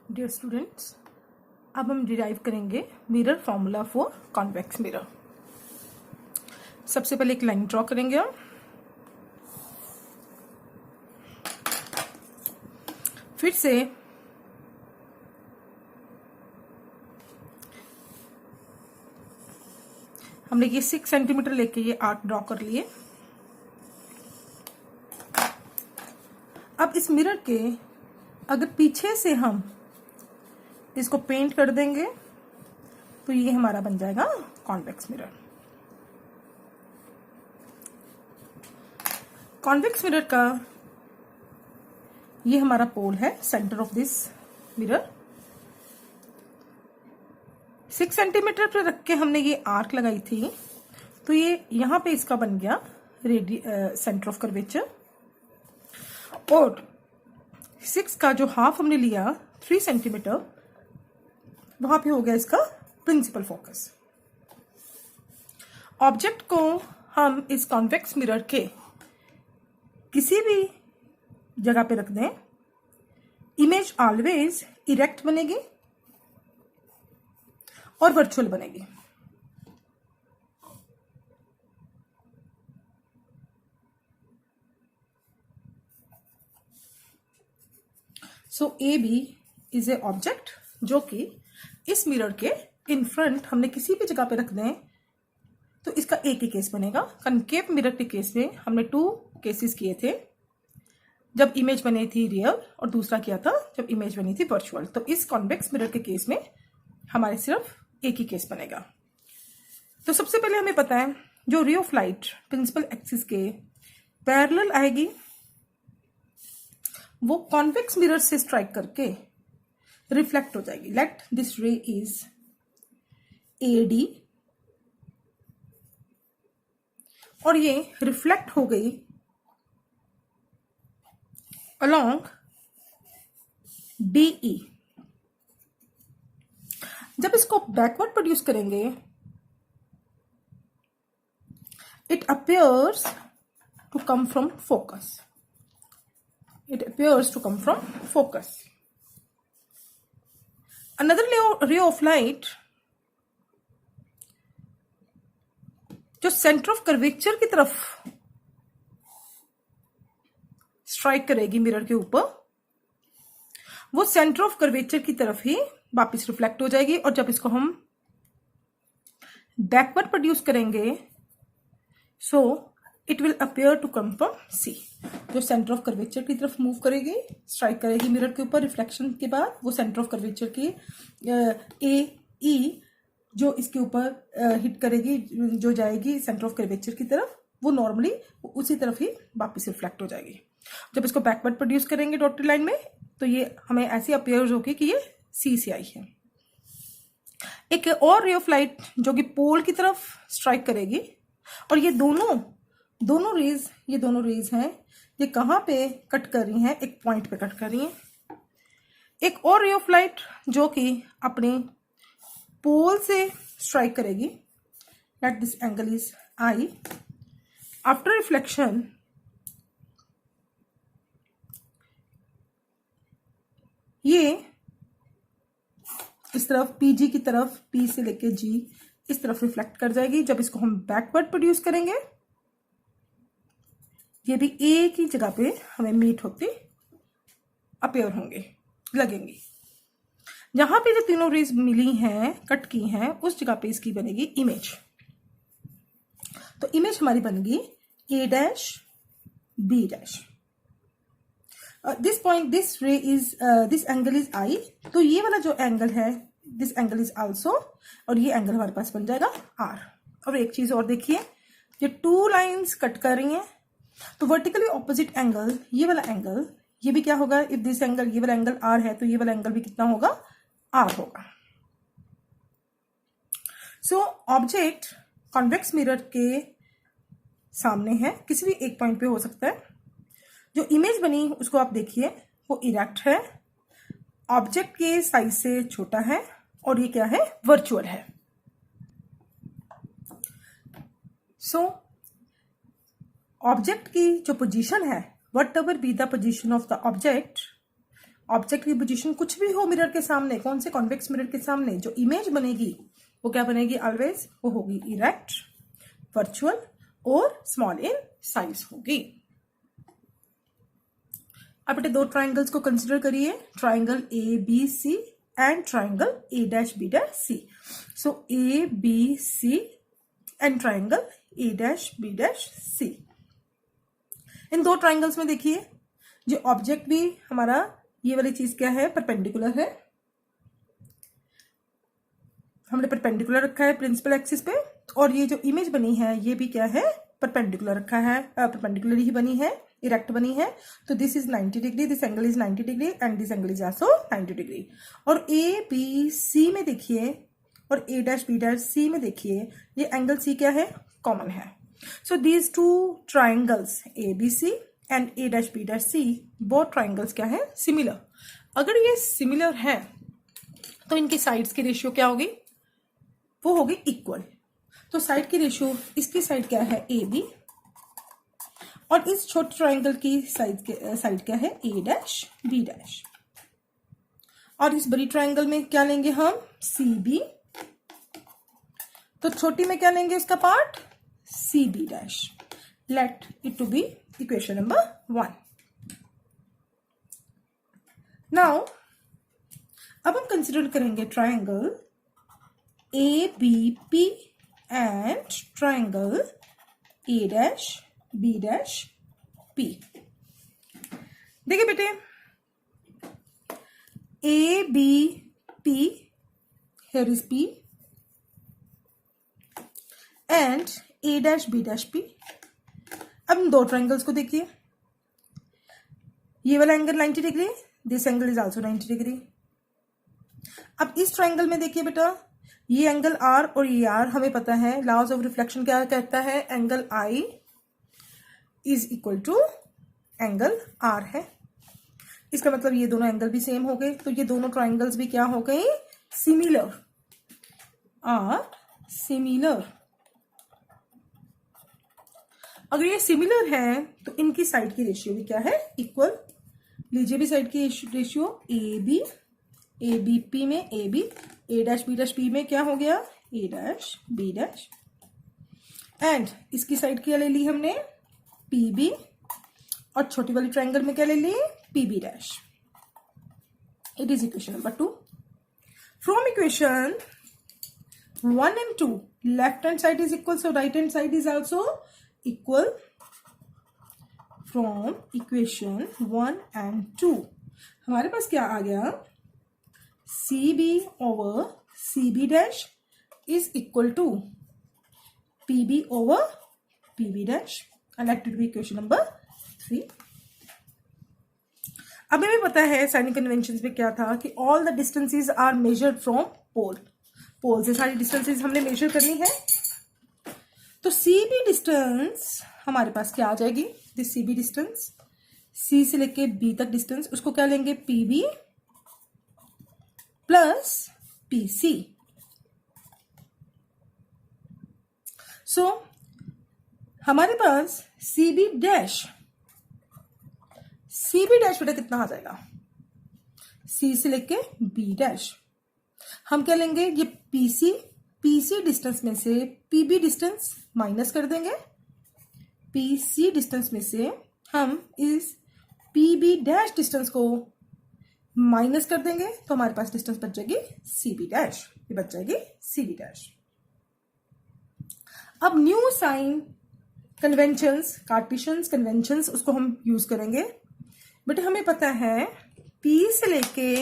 Dear students, अब हम derive करेंगे mirror formula for convex mirror. सबसे पहले एक लाइन ड्रॉ करेंगे हम, फिर से हमने ये 6 सेंटीमीटर लेके ये आर्क ड्रॉ कर लिए। अब इस मिरर के अगर पीछे से हम इसको पेंट कर देंगे तो ये हमारा बन जाएगा कॉन्वेक्स मिरर। कॉन्वेक्स मिरर का ये हमारा पोल है, centre of this mirror. 6 centimetre पर रख के हमने ये आर्क लगाई थी, तो ये यहां पे इसका बन गया सेंटर ऑफ कर्वेचर। और 6 का जो हाफ हमने लिया 3 सेंटीमीटर, वहां पे हो गया इसका प्रिंसिपल फोकस। ऑब्जेक्ट को हम इस कॉन्वेक्स मिरर के किसी भी जगह पे रख दें, इमेज ऑलवेज इरेक्ट बनेगी और वर्चुअल बनेगी। So A B is a object जो कि इस मिरर के इन फ्रंट हमने किसी भी जगह पे रख दें तो इसका एक ही केस बनेगा। कनकेव मिरर के केस में हमने 2 केसेस किए थे, जब इमेज बनी थी रियल और दूसरा किया था जब इमेज बनी थी वर्चुअल। तो इस कॉन्वेक्स मिरर के केस में हमारे सिर्फ एक ही केस बनेगा। तो सबसे पहले हमें पता है जो ray of light principal axis के पैरेलल आएगी वो कॉन्वेक्स मिरर से स्ट्राइक करके रिफ्लेक्ट हो जाएगी। Let this ray is AD और ये रिफ्लेक्ट हो गई अलोंग DE। जब इसको बैकवर्ड प्रोड्यूस करेंगे, it appears to come from focus. It appears to come from focus. Another ray of light जो सेंटर ऑफ कर्वेचर की तरफ स्ट्राइक करेगी मिरर के ऊपर, वो सेंटर ऑफ कर्वेचर की तरफ ही वापस रिफ्लेक्ट हो जाएगी। और जब इसको हम बैकवर्ड प्रोड्यूस करेंगे, so it will appear to come from C। जो सेंटर ऑफ कर्वेचर की तरफ मूव करेगी, स्ट्राइक करेगी मिरर के ऊपर रिफ्लेक्शन के बाद, वो सेंटर ऑफ कर्वेचर की AE जो इसके ऊपर हिट करेगी, जो जाएगी सेंटर ऑफ कर्वेचर की तरफ, वो नॉर्मली उसी तरफ ही वापस रिफ्लेक्ट हो जाएगी। जब इसको बैकवर्ड प्रोड्यूस करेंगे डॉटेड लाइन में, तो ये हमें ऐसी अपियर होगी कि ये C से आई है। एक और रे ऑफ लाइट जो कि पोल की तरफ स्ट्राइक करेगी, और ये दोनों रेज हैं, ये कहां पे कट कर रही हैं? एक पॉइंट पे कट कर रही हैं। एक और रे ऑफ लाइट जो कि अपने पोल से स्ट्राइक करेगी, let this angle is I। After reflection ये इस तरफ PG की तरफ, P से लेके G इस तरफ रिफ्लेक्ट कर जाएगी। जब इसको हम बैकवर्ड प्रोड्यूस करेंगे, ये भी एक ही जगह पे हमें मीट होते अपेयर होंगे, लगेंगी। जहां पे जो तीनों रेज मिली हैं, कट की हैं, उस जगह पे इसकी बनेगी इमेज। तो इमेज हमारी बनेगी A' B'। This point, this ray is, this angle is I। तो ये वाला जो एंगल है, दिस एंगल इज आल्सो, और ये एंगल हमारे पास बन जाएगा R। और एक चीज और देखिए, ये 2 लाइंस कट कर रही हैं, तो वर्टिकली ऑपोजिट एंगल, ये वाला एंगल, ये भी क्या होगा? इफ दिस एंगल, ये वाला एंगल R है, तो ये वाला एंगल भी कितना होगा? R होगा। सो ऑब्जेक्ट कॉन्वेक्स मिरर के सामने है, किसी भी एक पॉइंट पे हो सकता है। जो इमेज बनी उसको आप देखिए, वो इरेक्ट है, ऑब्जेक्ट के साइज से छोटा है, और ये क्या है? वर्चुअल है। सो ऑब्जेक्ट की जो पोजीशन है, what ever be the position of the object, object की पोजीशन कुछ भी हो मिरर के सामने, कौन से कॉन्वेक्स मिरर के सामने, जो इमेज बनेगी वो क्या बनेगी ऑलवेज, वो होगी इरेक्ट, वर्चुअल और स्मॉल इन साइज होगी। अब बेटे दो ट्राइंगल्स को कंसिडर करिए, triangle A B C and triangle A dash B dash C. So A B C and triangle A dash B dash C. इन दो ट्राइंगल्स में देखिए जो ऑब्जेक्ट भी हमारा ये वाली चीज क्या है, परपेंडिकुलर है, हमने परपेंडिकुलर रखा है प्रिंसिपल एक्सिस पे, और ये जो इमेज बनी है ये भी क्या है, परपेंडिकुलर रखा है, परपेंडिकुलर ही बनी है, इरेक्ट बनी है। तो this is 90 degree, this angle is 90 degree and this angle is also 90 degree. और ए बी सी में देखिए और A dash B dash C में देखिए ये एंगल सी क्या है, कॉमन है। So these two triangles A B C and A dash B dash C, both triangles क्या है, सिमिलर। अगर ये सिमिलर है तो इनकी साइड्स की रेशियो क्या होगी, वो होगी इक्वल। तो साइड की रेशियो, इसकी साइड क्या है ए बी और इस छोटे ट्राइंगल की साइड क्या है ए डैश बी डैश, और इस बड़ी ट्राइंगल में क्या लेंगे हम सी बी, तो छोटी में क्या लेंगे इसका part C B dash. Let it to be equation number 1। Now अब हम कंसिडर करेंगे triangle A B P and triangle A dash B dash P. देखिए बेटे A B P, here is P and A dash B dash P. अब इन दो triangles को देखिए, ये वाला angle 90 degree, this angle is also 90 degree. अब इस ट्राइंगल में देखिए बेटा ये एंगल R और ये R, हमें पता है लॉज ऑफ रिफ्लेक्शन क्या कहता है, angle I is equal to angle R है। इसका मतलब ये दोनों एंगल भी सेम हो गए, तो ये दोनों ट्राइंगल्स भी क्या हो गए, सिमिलर, आर सिमिलर। अगर ये सिमिलर है तो इनकी साइड की रेशियो भी क्या है, इक्वल। लीजिए भी साइड की रेशियो ए बी पी में A B, A dash B dash P में क्या हो गया A dash B dash, and इसकी साइड क्या ले ली हमने पी बी, और छोटी वाली ट्राइंगल में क्या ले ली P B dash. It is equation number 2। From equation 1 and 2 left hand side is equal, so right hand side is also equal. From equation 1 and 2 हमारे पास क्या आ गया, CB over CB dash is equal to PB over PB dash, and that will be equation number 3. अब हमें पता है signing convention में क्या था कि all the distances are measured from pole, pole से सारी डिस्टेंसेस हमने मेजर करनी है। तो CB डिस्टेंस हमारे पास क्या आ जाएगी, दिस CB डिस्टेंस, C से लेके B तक डिस्टेंस, उसको क्या लेंगे PB प्लस PC। सो हमारे पास CB डैश बेटा कितना आ जाएगा, C से लेके B डैश, हम क्या लेंगे ये PC डिस्टेंस में से PB डिस्टेंस माइनस कर देंगे, PC डिस्टेंस में से हम इस PB डैश डिस्टेंस को माइनस कर देंगे, तो हमारे पास डिस्टेंस बच जाएगी CB डैश, ये बच जाएगी CB डैश। अब न्यू साइन कन्वेंशंस, कार्टेशियंस कन्वेंशंस, उसको हम यूज करेंगे। बट हमें पता है P से लेके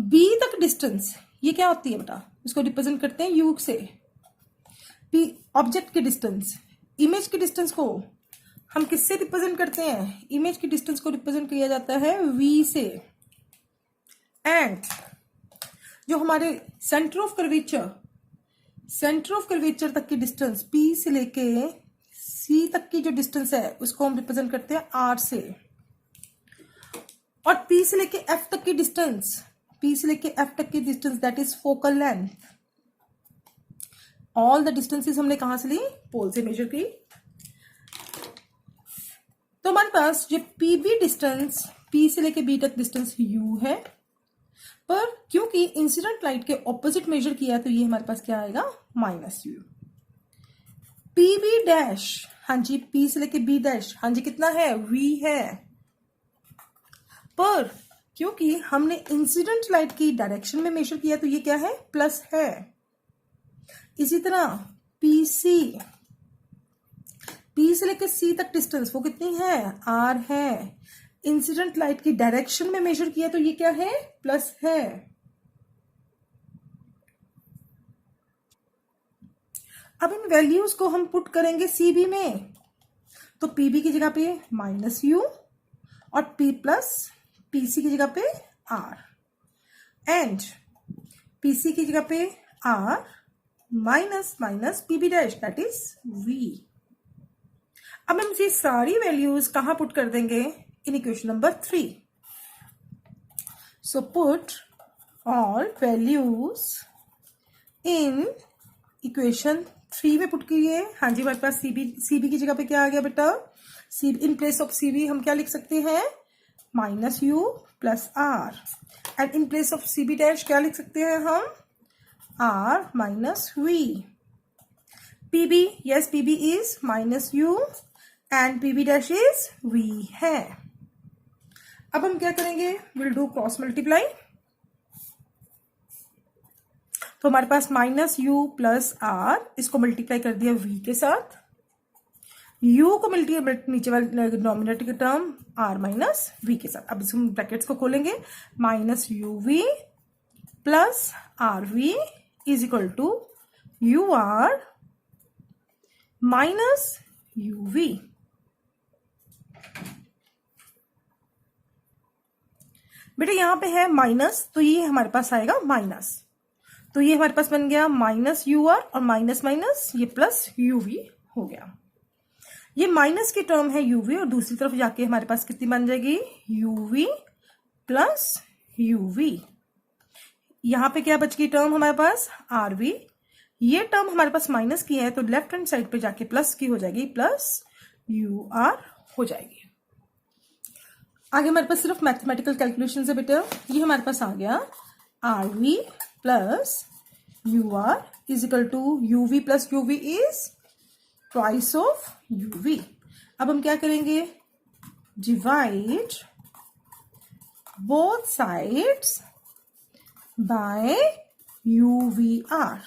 B तक डिस्टेंस ये क्या होती है बेटा, इसको रिप्रेजेंट करते हैं U से। P ऑब्जेक्ट के डिस्टेंस, इमेज के डिस्टेंस को हम किससे रिप्रेजेंट करते हैं, इमेज की डिस्टेंस को रिप्रेजेंट किया जाता है V से। एंड जो हमारे सेंटर ऑफ कर्वेचर तक की डिस्टेंस P से लेके C तक की जो डिस्टेंस है उसको हम रिप्रेजेंट करते हैं R से। और P से लेके F तक की distance, that is focal length. All the distances हमने कहां से ली, पोल से मेजर की। तो हमारे पास ये PB डिस्टेंस P से लेके B तक डिस्टेंस U है, पर क्योंकि इंसिडेंट लाइट के ऑपोजिट मेजर किया तो ये हमारे पास क्या आएगा, -U। PB डैश, हाँ जी, P से लेके B डैश, हाँ जी, कितना है, V है, पर क्योंकि हमने इंसिडेंट लाइट की डायरेक्शन में मेजर किया तो ये क्या है, प्लस है। इसी तरह PC, P से लेके C तक डिस्टेंस वो कितनी है, R है, इंसिडेंट लाइट की डायरेक्शन में मेजर किया तो ये क्या है, प्लस है। अब इन वैल्यूज को हम पुट करेंगे CB में, तो PB की जगह पे -U और P प्लस PC की जगह पे R एंड PC की जगह पे R minus PB dash that is V। अब हम ये सारी वैल्यूज कहां पुट कर देंगे, in equation number 3। So put all values in equation 3 में पुट किए। हाँ जी, हमारे पास CB की जगह पे क्या आ गया बेटा, इन प्लेस ऑफ CB हम क्या लिख सकते हैं, -U plus R and in place of CB dash क्या लिख सकते हैं हम, R minus V। PB, yes, PB is -U and PB dash is V है। अब हम क्या करेंगे, विल डू क्रॉस मल्टीप्लाई, तो हमारे पास -U प्लस R, इसको मल्टीप्लाई कर दिया V के साथ, U को मल्टीप्लाई नीचे वाले डिनोमिनेटर की टर्म R माइनस V के साथ। अब इसमें ब्रैकेट्स को खोलेंगे, -UV plus RV is equal to UR minus UV। बेटा यहां पे है माइनस, तो ये हमारे पास आएगा माइनस, तो ये हमारे पास बन गया -UR और माइनस माइनस ये प्लस UV हो गया। ये माइनस की टर्म है UV और दूसरी तरफ जाके हमारे पास कितनी बन जाएगी, UV प्लस UV। यहां पे क्या बच गई टर्म हमारे पास, RV। ये टर्म हमारे पास माइनस की है तो लेफ्ट हैंड साइड पे जाके प्लस की हो जाएगी, प्लस UR हो जाएगी। आगे हमारे पास सिर्फ मैथमेटिकल कैलकुलेशन है बेटा। ये हमारे पास आ गया RV plus UR is equal to UV plus UV is twice of UV। अब हम क्या करेंगे, divide both sides by UVR।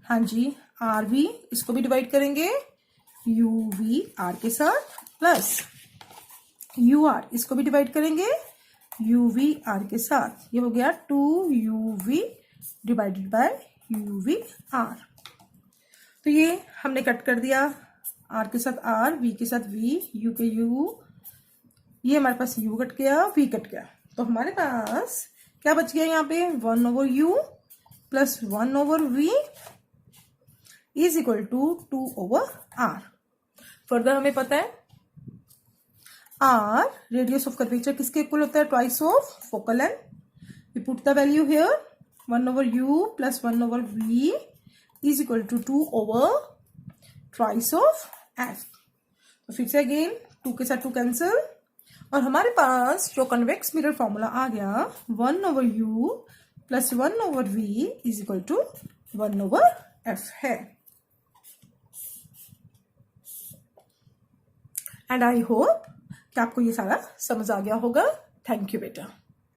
हाँ जी, RV इसको भी डिवाइड करेंगे UVR के साथ, प्लस UR इसको भी डिवाइड करेंगे UVR के साथ। ये हो गया 2UV डिवाइडेड बाय UVR। तो ये हमने कट कर दिया, R के साथ R, V के साथ V, U के U, ये हमारे पास U कट गया, V कट गया, तो हमारे पास क्या बच गया यहाँ पे, 1/U plus 1/V is equal to 2/R। Further हमें पता है R रेडियस ऑफ कर्वेचर किसके इक्वल होता है, twice of focal length. We put the value here, 1/U plus 1/V is equal to twice of F। तो फिर से again 2 के साथ 2 कैंसिल और हमारे पास जो कन्वेक्स मिरर फॉर्मूला आ गया 1/U plus 1/V is equal to 1/F है। एंड आई होप कि आपको ये सारा समझ आ गया होगा। थैंक यू बेटा।